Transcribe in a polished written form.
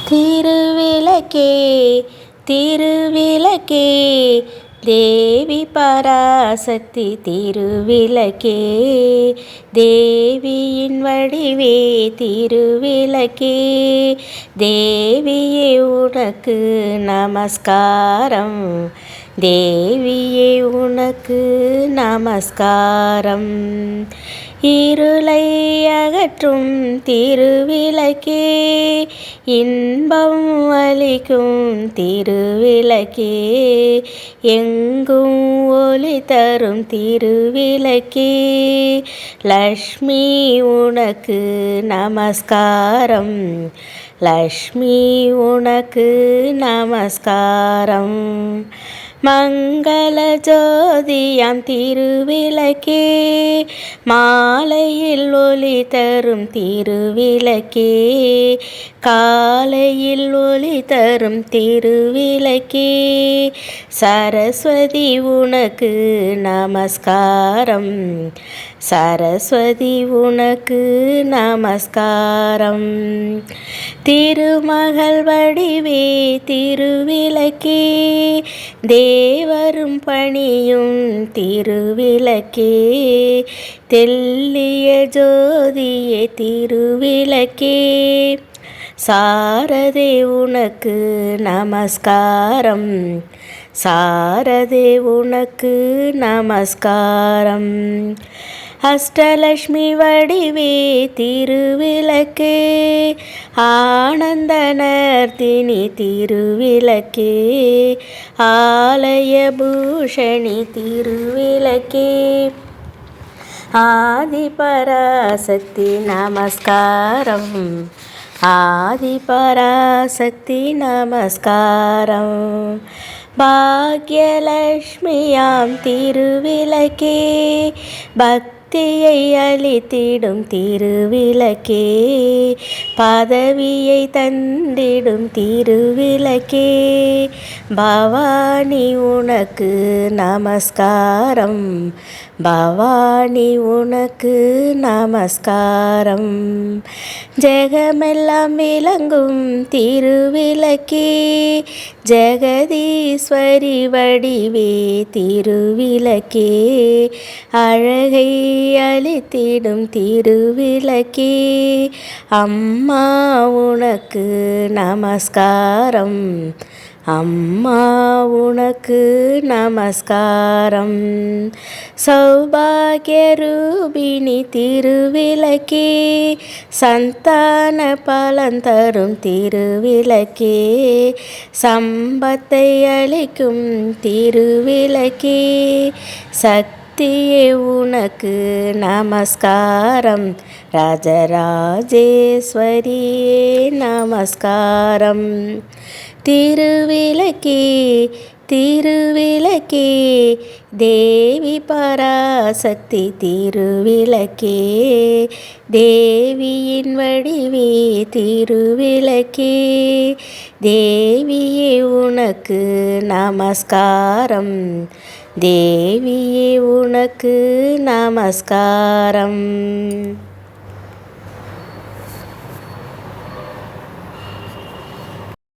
திருவிளக்கே திருவிளக்கே தேவி பராசக்தி திருவிளக்கே தேவியின் வடிவே திருவிளக்கே தேவியே உனக்கு நமஸ்காரம் தேவியே உனக்கு நமஸ்காரம் இருளை அகற்றும் திருவிளக்கே இன்பம் அளிக்கும் திருவிளக்கே எங்கும் ஒளி தரும் திருவிளக்கே லக்ஷ்மி உனக்கு நமஸ்காரம் லக்ஷ்மி உனக்கு நமஸ்காரம் மங்கள ஜோதியாம் திருவிளக்கே மாலையில் ஒளி தரும் திருவிளக்கே காலையில் ஒளி தரும் திருவிளக்கே சரஸ்வதி உனக்கு நமஸ்காரம் சரஸ்வதி உனக்கு நமஸ்காரம் திருமகள் வடிவே திருவிளக்கே தேவரும் பணியும் திருவிளக்கே தெல்லிய ஜோதியே திருவிளக்கே சாரதே உனக்கு நமஸ்காரம் சாரதே உனக்கு நமஸ்காரம் அஷ்டலக்ஷ்மி வடிவே திருவிளக்கே ஆனந்தனர்த்தினி திருவிளக்கே ஆலய பூஷணி திருவிளக்கே ஆதிபராசக்தி நமஸ்காரம் ஆதிபராசக்தி நமஸ்காரம் பாக்யலக்ஷ்மியாம் திருவிளக்கே பக்தியை அளித்திடும் திருவிளக்கே பதவியை தந்திடும் திருவிளக்கே பவானி உனக்கு நமஸ்காரம் பவானி உனக்கு நமஸ்காரம் ஜெகமெல்லாம் விளங்கும் திருவிளக்கே ஜெகதீஸ்வரி வடிவே திருவிளக்கே அழகை அளித்திடும் திருவிளக்கே அம்மா உனக்கு நமஸ்காரம் அம்மா உனக்கு நமஸ்காரம் சௌபாகிய ரூபிணி திருவிளக்கே சந்தான பலன் தரும் திருவிளக்கே சம்பத்தை அளிக்கும் திருவிளக்கே சக்தியே உனக்கு நமஸ்காரம் ராஜராஜேஸ்வரியே நமஸ்காரம் திருவிளக்கே திருவிளக்கே தேவி பராசக்தி திருவிளக்கே தேவியின் வடிவே திருவிளக்கே தேவியே உனக்கு நமஸ்காரம் தேவியே உனக்கு நமஸ்காரம்.